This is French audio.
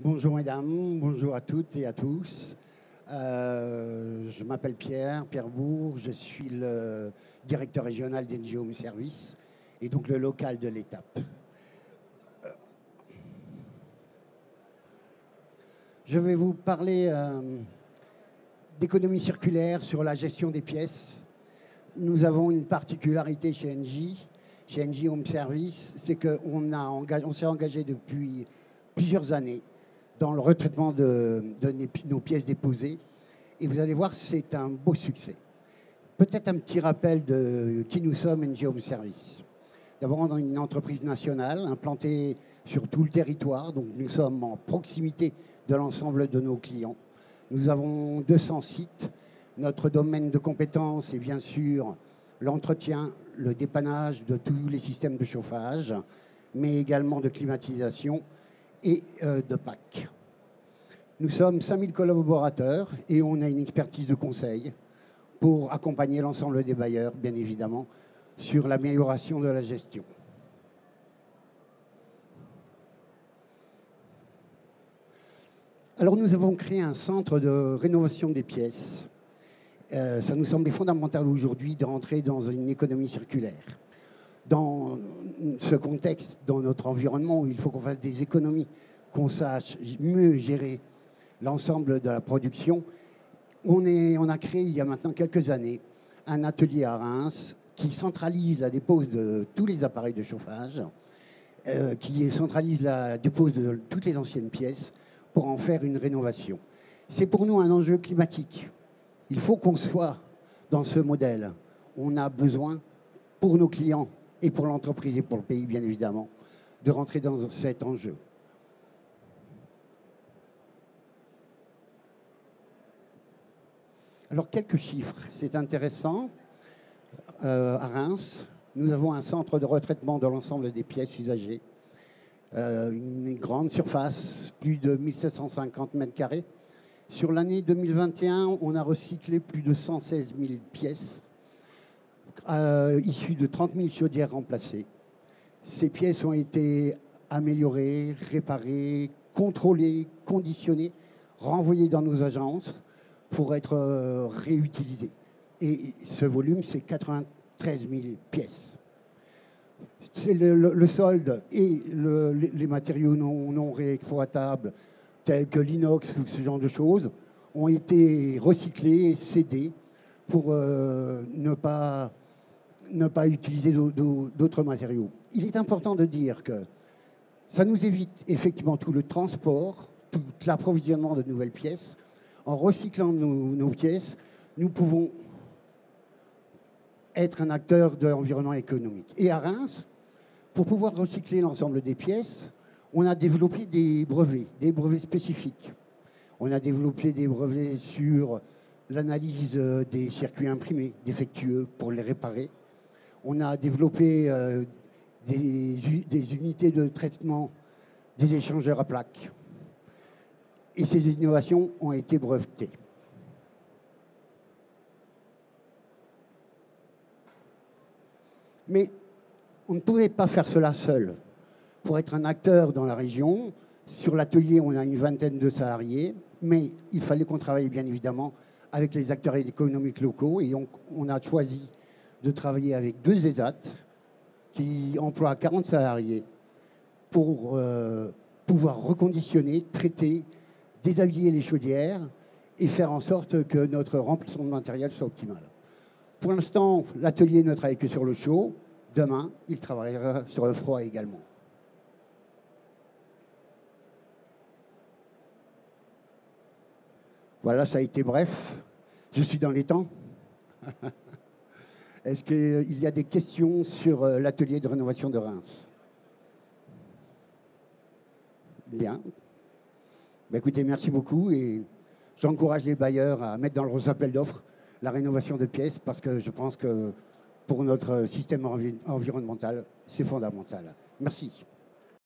Bonjour mesdames, bonjour à toutes et à tous. Je m'appelle Pierre Bourg, je suis le directeur régional d'Engie Home Service et donc le local de l'étape. Je vais vous parler d'économie circulaire sur la gestion des pièces. Nous avons une particularité chez Engie Home Service, c'est qu'on s'est engagé depuis plusieurs années dans le retraitement de nos pièces déposées. Et vous allez voir, c'est un beau succès. Peut-être un petit rappel de qui nous sommes, Engie Home Service. D'abord, on est une entreprise nationale implantée sur tout le territoire. Donc, nous sommes en proximité de l'ensemble de nos clients. Nous avons 200 sites. Notre domaine de compétence est bien sûr l'entretien, le dépannage de tous les systèmes de chauffage, mais également de climatisation et de PAC. Nous sommes 5000 collaborateurs et on a une expertise de conseil pour accompagner l'ensemble des bailleurs, bien évidemment, sur l'amélioration de la gestion. Alors nous avons créé un centre de rénovation des pièces. Ça nous semblait fondamental aujourd'hui de rentrer dans une économie circulaire. Dans ce contexte, dans notre environnement où il faut qu'on fasse des économies, qu'on sache mieux gérer l'ensemble de la production, on a créé il y a maintenant quelques années un atelier à Reims qui centralise la dépose de tous les appareils de chauffage, qui centralise la dépose de toutes les anciennes pièces pour en faire une rénovation. C'est pour nous un enjeu climatique. Il faut qu'on soit dans ce modèle. On a besoin, pour nos clients et pour l'entreprise et pour le pays, bien évidemment, de rentrer dans cet enjeu. Alors, quelques chiffres. C'est intéressant. À Reims, nous avons un centre de retraitement de l'ensemble des pièces usagées. Une grande surface, plus de 1750 mètres carrés. Sur l'année 2021, on a recyclé plus de 116 000 pièces, issues de 30 000 chaudières remplacées. Ces pièces ont été améliorées, réparées, contrôlées, conditionnées, renvoyées dans nos agences pour être réutilisées. Et ce volume, c'est 93 000 pièces. C'est le solde et les matériaux non réexploitables, tels que l'inox ou ce genre de choses, ont été recyclés et cédés pour ne pas utiliser d'autres matériaux. Il est important de dire que ça nous évite effectivement tout le transport, tout l'approvisionnement de nouvelles pièces. En recyclant nos pièces, nous pouvons être un acteur de l'environnement économique. Et à Reims, pour pouvoir recycler l'ensemble des pièces, on a développé des brevets spécifiques. On a développé des brevets sur l'analyse des circuits imprimés défectueux pour les réparer. On a développé des unités de traitement des échangeurs à plaques. Et ces innovations ont été brevetées. Mais on ne pouvait pas faire cela seul. Pour être un acteur dans la région, sur l'atelier, on a une vingtaine de salariés, mais il fallait qu'on travaille bien évidemment avec les acteurs économiques locaux. Et donc, on a choisi de travailler avec 2 ESAT qui emploient 40 salariés pour pouvoir reconditionner, traiter, déshabiller les chaudières et faire en sorte que notre remplissement de matériel soit optimal. Pour l'instant, l'atelier ne travaille que sur le chaud. Demain, il travaillera sur le froid également. Voilà, ça a été bref. Je suis dans les temps. Est-ce qu'il y a des questions sur l'atelier de rénovation de Reims? Bien. Ben écoutez, merci beaucoup et j'encourage les bailleurs à mettre dans leurs appels d'offres la rénovation de pièces parce que je pense que pour notre système environnemental, c'est fondamental. Merci.